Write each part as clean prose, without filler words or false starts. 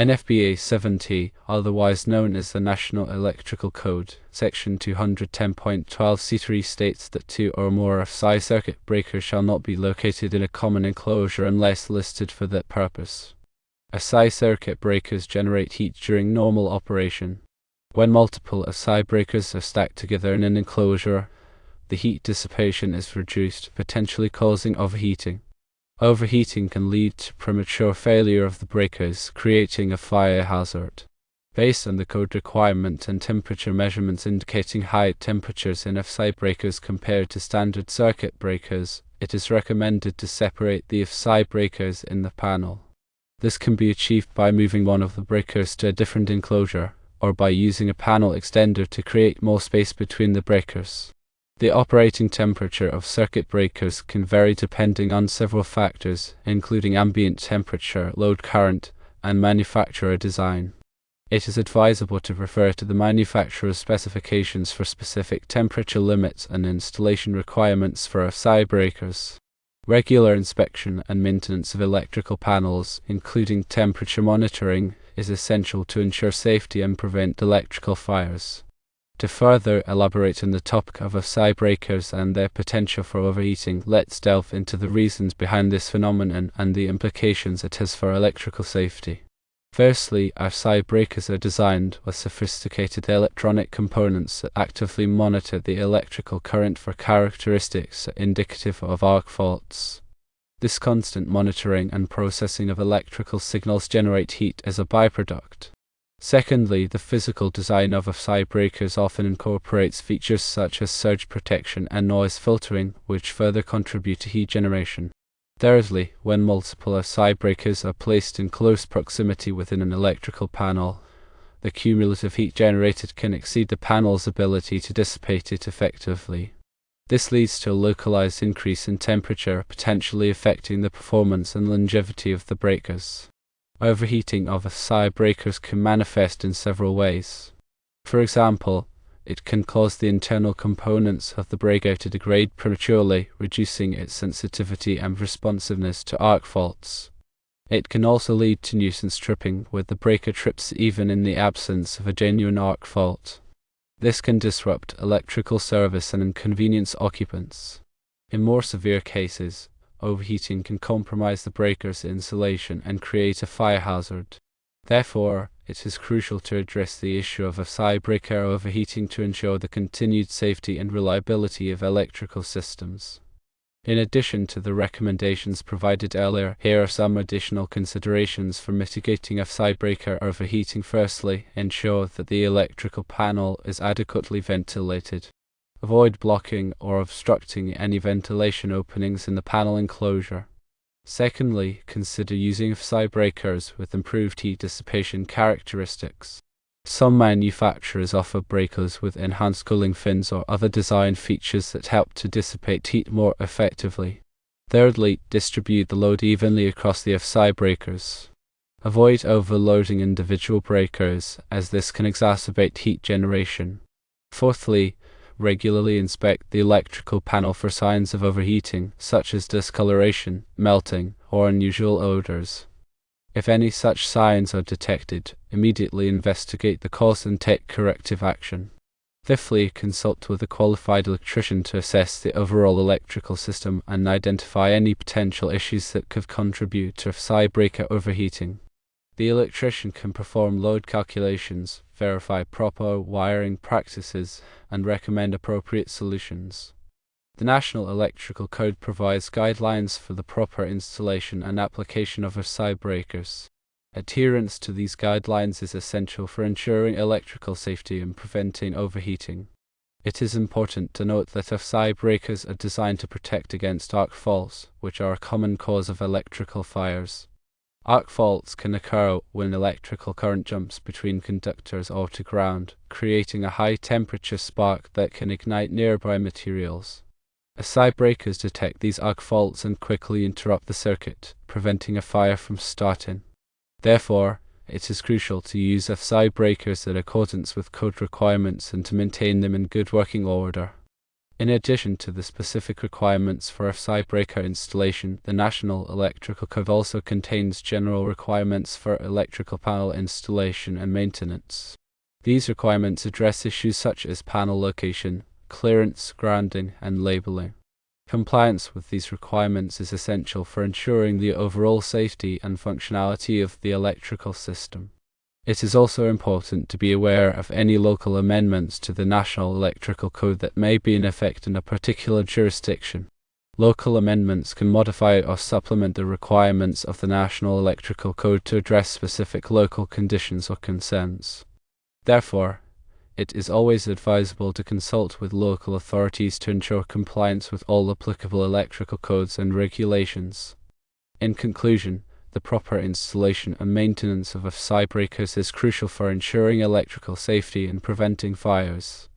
NFPA 70, otherwise known as the National Electrical Code, Section 210.12c3 states that 2 or more AFCI circuit breakers shall not be located in a common enclosure unless listed for that purpose. AFCI circuit breakers generate heat during normal operation. When multiple AFCI breakers are stacked together in an enclosure, the heat dissipation is reduced, potentially causing overheating. Overheating can lead to premature failure of the breakers, creating a fire hazard. Based on the code requirement and temperature measurements indicating high temperatures in AFCI breakers compared to standard circuit breakers, it is recommended to separate the AFCI breakers in the panel. This can be achieved by moving one of the breakers to a different enclosure, or by using a panel extender to create more space between the breakers. The operating temperature of circuit breakers can vary depending on several factors, including ambient temperature, load current, and manufacturer design. It is advisable to refer to the manufacturer's specifications for specific temperature limits and installation requirements for AFCI breakers. Regular inspection and maintenance of electrical panels, including temperature monitoring, is essential to ensure safety and prevent electrical fires. To further elaborate on the topic of AFCI breakers and their potential for overheating, let's delve into the reasons behind this phenomenon and the implications it has for electrical safety. Firstly, AFCI breakers are designed with sophisticated electronic components that actively monitor the electrical current for characteristics indicative of arc faults. This constant monitoring and processing of electrical signals generate heat as a byproduct. Secondly, the physical design of AFCI breakers often incorporates features such as surge protection and noise filtering, which further contribute to heat generation. Thirdly, when multiple AFCI breakers are placed in close proximity within an electrical panel, the cumulative heat generated can exceed the panel's ability to dissipate it effectively. This leads to a localized increase in temperature, potentially affecting the performance and longevity of the breakers. Overheating of AFCI breakers can manifest in several ways. For example, it can cause the internal components of the breaker to degrade prematurely, reducing its sensitivity and responsiveness to arc faults. It can also lead to nuisance tripping, where the breaker trips even in the absence of a genuine arc fault. This can disrupt electrical service and inconvenience occupants. In more severe cases, overheating can compromise the breaker's insulation and create a fire hazard. Therefore, it is crucial to address the issue of AFCI breaker overheating to ensure the continued safety and reliability of electrical systems. In addition to the recommendations provided earlier, here are some additional considerations for mitigating AFCI breaker overheating. Firstly, ensure that the electrical panel is adequately ventilated. Avoid blocking or obstructing any ventilation openings in the panel enclosure. Secondly, consider using AFCI breakers with improved heat dissipation characteristics. Some manufacturers offer breakers with enhanced cooling fins or other design features that help to dissipate heat more effectively. Thirdly, distribute the load evenly across the AFCI breakers. Avoid overloading individual breakers, as this can exacerbate heat generation. Fourthly, regularly inspect the electrical panel for signs of overheating, such as discoloration, melting, or unusual odors. If any such signs are detected, immediately investigate the cause and take corrective action. Fifthly, consult with a qualified electrician to assess the overall electrical system and identify any potential issues that could contribute to AFCI breaker overheating. The electrician can perform load calculations, verify proper wiring practices, and recommend appropriate solutions. The National Electrical Code provides guidelines for the proper installation and application of AFCI breakers. Adherence to these guidelines is essential for ensuring electrical safety and preventing overheating. It is important to note that AFCI breakers are designed to protect against arc faults, which are a common cause of electrical fires. Arc faults can occur when electrical current jumps between conductors or to ground, creating a high-temperature spark that can ignite nearby materials. AFCI breakers detect these arc faults and quickly interrupt the circuit, preventing a fire from starting. Therefore, it is crucial to use AFCI breakers in accordance with code requirements and to maintain them in good working order. In addition to the specific requirements for AFCI breaker installation, the National Electrical Code also contains general requirements for electrical panel installation and maintenance. These requirements address issues such as panel location, clearance, grounding, and labeling. Compliance with these requirements is essential for ensuring the overall safety and functionality of the electrical system. It is also important to be aware of any local amendments to the National Electrical Code that may be in effect in a particular jurisdiction. Local amendments can modify or supplement the requirements of the National Electrical Code to address specific local conditions or concerns. Therefore, it is always advisable to consult with local authorities to ensure compliance with all applicable electrical codes and regulations. In conclusion, the proper installation and maintenance of AFCI breakers is crucial for ensuring electrical safety and preventing fires.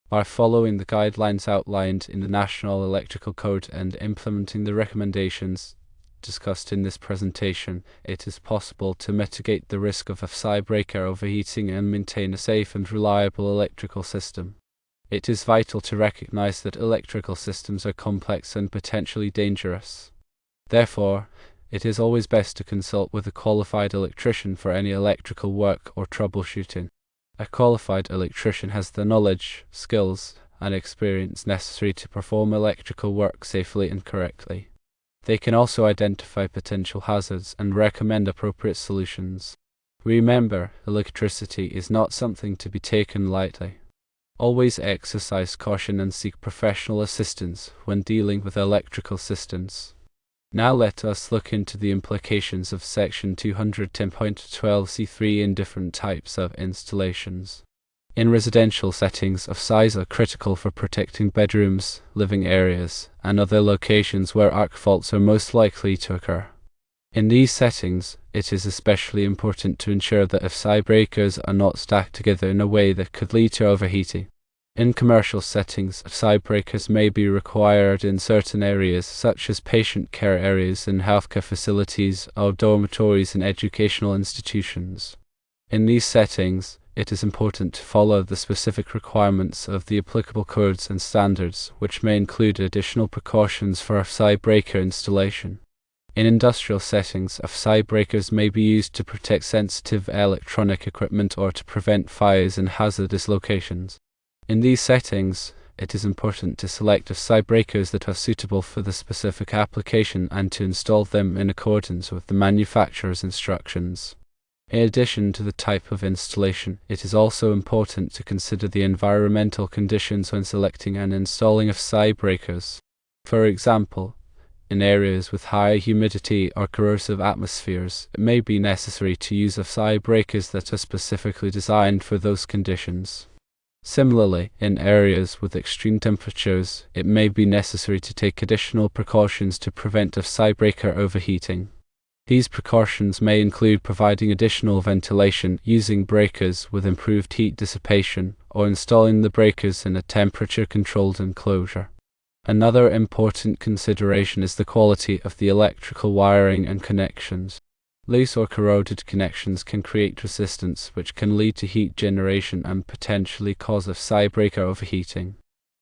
By following the guidelines outlined in the National Electrical Code and implementing the recommendations discussed in this presentation, it is possible to mitigate the risk of AFCI breaker overheating and maintain a safe and reliable electrical system. It is vital to recognize that electrical systems are complex and potentially dangerous. Therefore, it is always best to consult with a qualified electrician for any electrical work or troubleshooting. A qualified electrician has the knowledge, skills, and experience necessary to perform electrical work safely and correctly. They can also identify potential hazards and recommend appropriate solutions. Remember, electricity is not something to be taken lightly. Always exercise caution and seek professional assistance when dealing with electrical systems. Now let us look into the implications of Section 210.12c3 in different types of installations. In residential settings, AFCIs are critical for protecting bedrooms, living areas, and other locations where arc faults are most likely to occur. In these settings, it is especially important to ensure that AFCI breakers are not stacked together in a way that could lead to overheating. In commercial settings, AFCI breakers may be required in certain areas such as patient care areas in healthcare facilities or dormitories in educational institutions. In these settings, it is important to follow the specific requirements of the applicable codes and standards, which may include additional precautions for AFCI breaker installation. In industrial settings, AFCI breakers may be used to protect sensitive electronic equipment or to prevent fires in hazardous locations. In these settings, it is important to select AFCI breakers that are suitable for the specific application and to install them in accordance with the manufacturer's instructions. In addition to the type of installation, it is also important to consider the environmental conditions when selecting and installing AFCI breakers. For example, in areas with high humidity or corrosive atmospheres, it may be necessary to use AFCI breakers that are specifically designed for those conditions. Similarly, in areas with extreme temperatures, it may be necessary to take additional precautions to prevent AFCI breaker overheating. These precautions may include providing additional ventilation, using breakers with improved heat dissipation, or installing the breakers in a temperature-controlled enclosure. Another important consideration is the quality of the electrical wiring and connections. Loose or corroded connections can create resistance, which can lead to heat generation and potentially cause AFCI breaker overheating.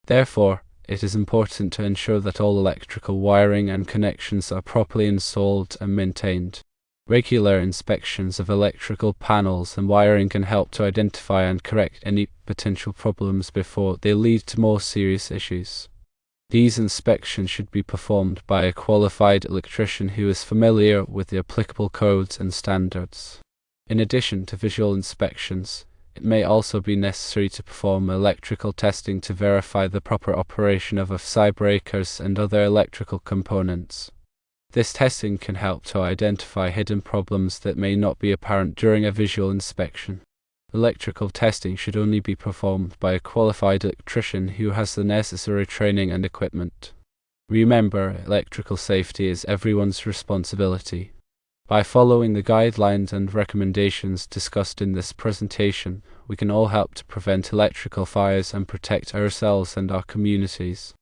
Therefore, it is important to ensure that all electrical wiring and connections are properly installed and maintained. Regular inspections of electrical panels and wiring can help to identify and correct any potential problems before they lead to more serious issues. These inspections should be performed by a qualified electrician who is familiar with the applicable codes and standards. In addition to visual inspections, it may also be necessary to perform electrical testing to verify the proper operation of AFCI breakers and other electrical components. This testing can help to identify hidden problems that may not be apparent during a visual inspection. Electrical testing should only be performed by a qualified electrician who has the necessary training and equipment. Remember, electrical safety is everyone's responsibility. By following the guidelines and recommendations discussed in this presentation, we can all help to prevent electrical fires and protect ourselves and our communities.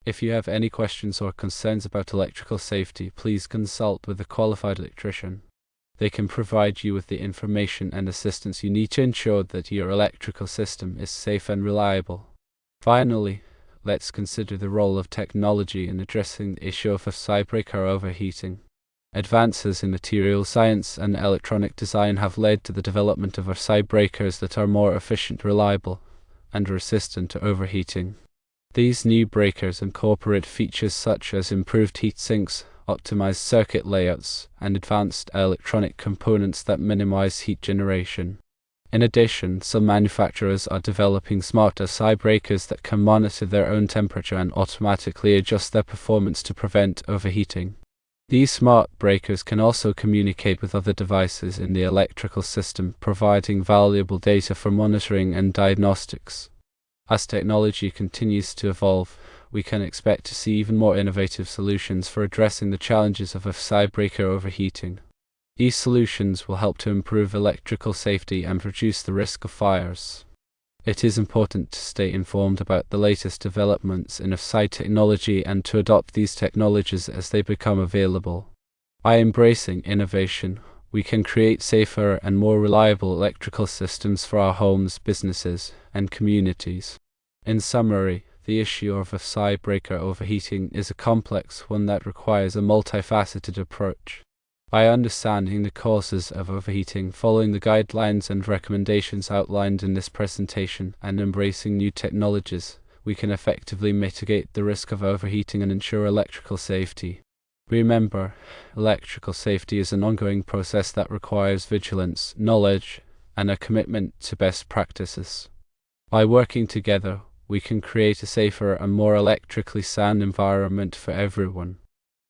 If you have any questions or concerns about electrical safety, please consult with a qualified electrician. They can provide you with the information and assistance you need to ensure that your electrical system is safe and reliable. Finally, let's consider the role of technology in addressing the issue of AFCI breaker overheating. Advances in material science and electronic design have led to the development of AFCI breakers that are more efficient, reliable, and resistant to overheating. These new breakers incorporate features such as improved heat sinks, optimized circuit layouts, and advanced electronic components that minimize heat generation. In addition, some manufacturers are developing smart AFCI breakers that can monitor their own temperature and automatically adjust their performance to prevent overheating. These smart breakers can also communicate with other devices in the electrical system, providing valuable data for monitoring and diagnostics. As technology continues to evolve, we can expect to see even more innovative solutions for addressing the challenges of AFCI breaker overheating. These solutions will help to improve electrical safety and reduce the risk of fires. It is important to stay informed about the latest developments in AFCI technology and to adopt these technologies as they become available. By embracing innovation, we can create safer and more reliable electrical systems for our homes, businesses, and communities. In summary, the issue of AFCI breaker overheating is a complex one that requires a multifaceted approach. By understanding the causes of overheating, following the guidelines and recommendations outlined in this presentation, and embracing new technologies, we can effectively mitigate the risk of overheating and ensure electrical safety. Remember, electrical safety is an ongoing process that requires vigilance, knowledge, and a commitment to best practices. By working together, we can create a safer and more electrically sound environment for everyone.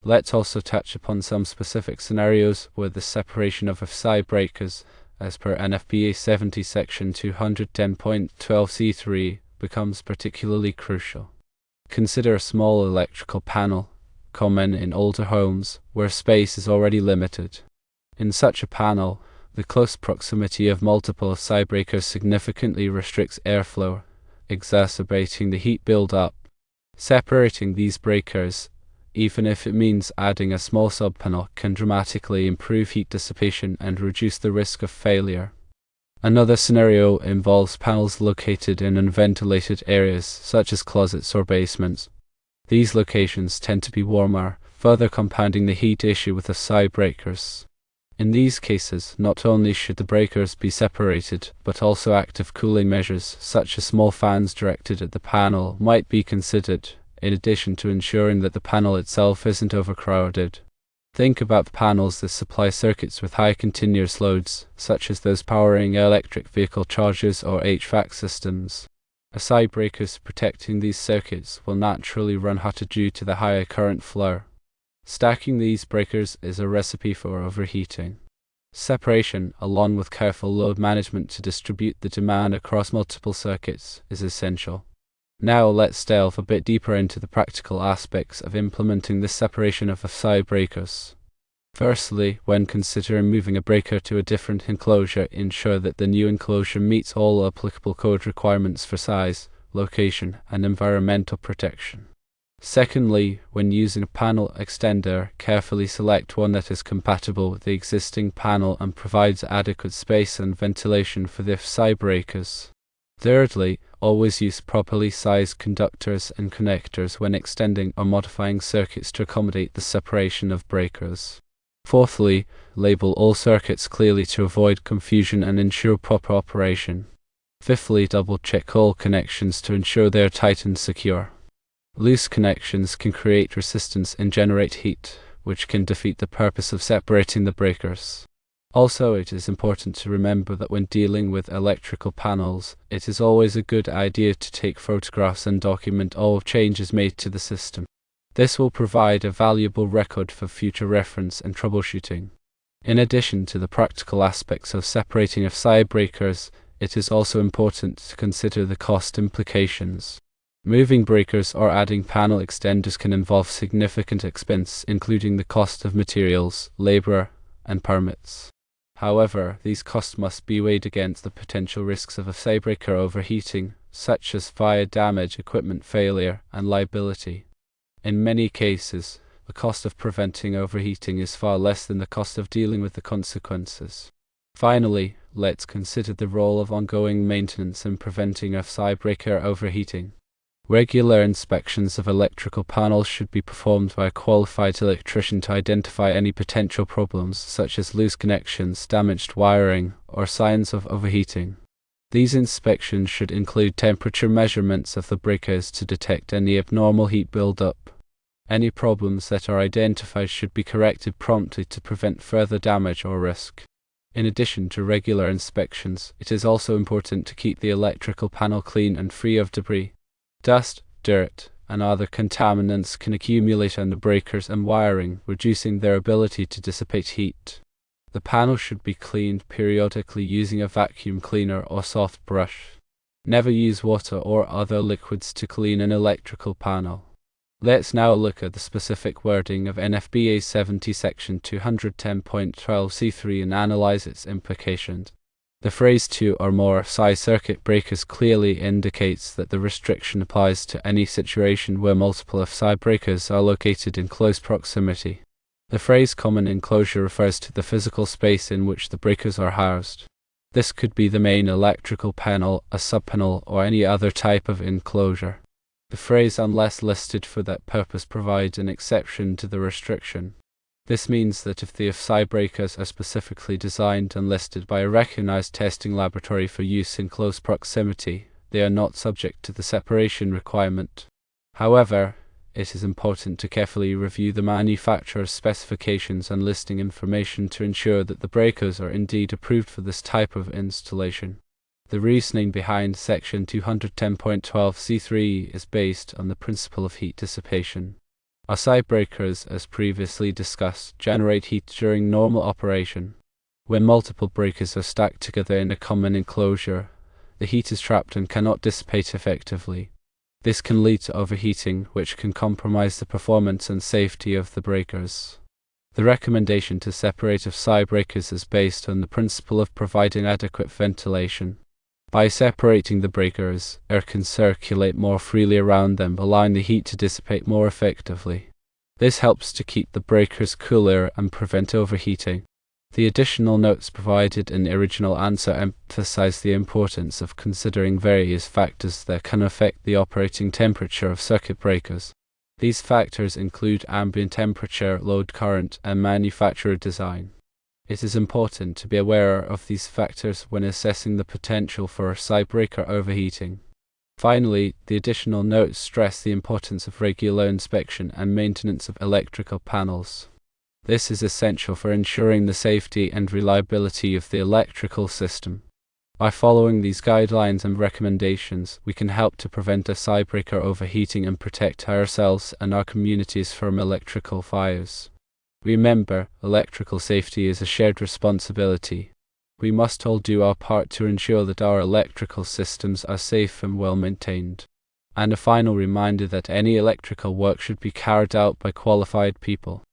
Let's also touch upon some specific scenarios where the separation of AFCI breakers, as per NFPA 70 section 210.12c3, becomes particularly crucial. Consider a small electrical panel, common in older homes, where space is already limited. In such a panel, the close proximity of multiple AFCI breakers significantly restricts airflow, exacerbating the heat build-up. Separating these breakers, even if it means adding a small subpanel, can dramatically improve heat dissipation and reduce the risk of failure. Another scenario involves panels located in unventilated areas, such as closets or basements. These locations tend to be warmer, further compounding the heat issue with AFCI breakers. In these cases, not only should the breakers be separated, but also active cooling measures, such as small fans directed at the panel, might be considered, in addition to ensuring that the panel itself isn't overcrowded. Think about the panels that supply circuits with high continuous loads, such as those powering electric vehicle chargers or HVAC systems. AFCI breakers protecting these circuits will naturally run hotter due to the higher current flow. Stacking these breakers is a recipe for overheating. Separation, along with careful load management to distribute the demand across multiple circuits, is essential. Now let's delve a bit deeper into the practical aspects of implementing this separation of AFCI breakers. Firstly, when considering moving a breaker to a different enclosure, ensure that the new enclosure meets all applicable code requirements for size, location, and environmental protection. Secondly, when using a panel extender, carefully select one that is compatible with the existing panel and provides adequate space and ventilation for the AFCI breakers. Thirdly, always use properly sized conductors and connectors when extending or modifying circuits to accommodate the separation of breakers. Fourthly, label all circuits clearly to avoid confusion and ensure proper operation. Fifthly, double-check all connections to ensure they are tight and secure. Loose connections can create resistance and generate heat, which can defeat the purpose of separating the breakers. Also, it is important to remember that when dealing with electrical panels, it is always a good idea to take photographs and document all changes made to the system. This will provide a valuable record for future reference and troubleshooting. In addition to the practical aspects of separating AFCI breakers, it is also important to consider the cost implications. Moving breakers or adding panel extenders can involve significant expense, including the cost of materials, labor, and permits. However, these costs must be weighed against the potential risks of AFCI breaker overheating, such as fire damage, equipment failure, and liability. In many cases, the cost of preventing overheating is far less than the cost of dealing with the consequences. Finally, let's consider the role of ongoing maintenance in preventing AFCI breaker overheating. Regular inspections of electrical panels should be performed by a qualified electrician to identify any potential problems, such as loose connections, damaged wiring, or signs of overheating. These inspections should include temperature measurements of the breakers to detect any abnormal heat buildup. Any problems that are identified should be corrected promptly to prevent further damage or risk. In addition to regular inspections, it is also important to keep the electrical panel clean and free of debris. Dust, dirt, and other contaminants can accumulate on the breakers and wiring, reducing their ability to dissipate heat. The panel should be cleaned periodically using a vacuum cleaner or soft brush. Never use water or other liquids to clean an electrical panel. Let's now look at the specific wording of NFPA 70 section 210.12c3 and analyze its implications. The phrase 2 or more AFCI circuit breakers clearly indicates that the restriction applies to any situation where multiple AFCI breakers are located in close proximity. The phrase common enclosure refers to the physical space in which the breakers are housed. This could be the main electrical panel, a subpanel, or any other type of enclosure. The phrase unless listed for that purpose provides an exception to the restriction. This means that if the AFCI breakers are specifically designed and listed by a recognized testing laboratory for use in close proximity, they are not subject to the separation requirement. However, it is important to carefully review the manufacturer's specifications and listing information to ensure that the breakers are indeed approved for this type of installation. The reasoning behind section 210.12c3 is based on the principle of heat dissipation. AFCI breakers, as previously discussed, generate heat during normal operation. When multiple breakers are stacked together in a common enclosure, the heat is trapped and cannot dissipate effectively. This can lead to overheating, which can compromise the performance and safety of the breakers. The recommendation to separate AFCI breakers is based on the principle of providing adequate ventilation. By separating the breakers, air can circulate more freely around them, allowing the heat to dissipate more effectively. This helps to keep the breakers cooler and prevent overheating. The additional notes provided in the original answer emphasize the importance of considering various factors that can affect the operating temperature of circuit breakers. These factors include ambient temperature, load current, and manufacturer design. It is important to be aware of these factors when assessing the potential for AFCI breaker overheating. Finally, the additional notes stress the importance of regular inspection and maintenance of electrical panels. This is essential for ensuring the safety and reliability of the electrical system. By following these guidelines and recommendations, we can help to prevent AFCI breaker overheating and protect ourselves and our communities from electrical fires. Remember, electrical safety is a shared responsibility. We must all do our part to ensure that our electrical systems are safe and well maintained. And a final reminder that any electrical work should be carried out by qualified people.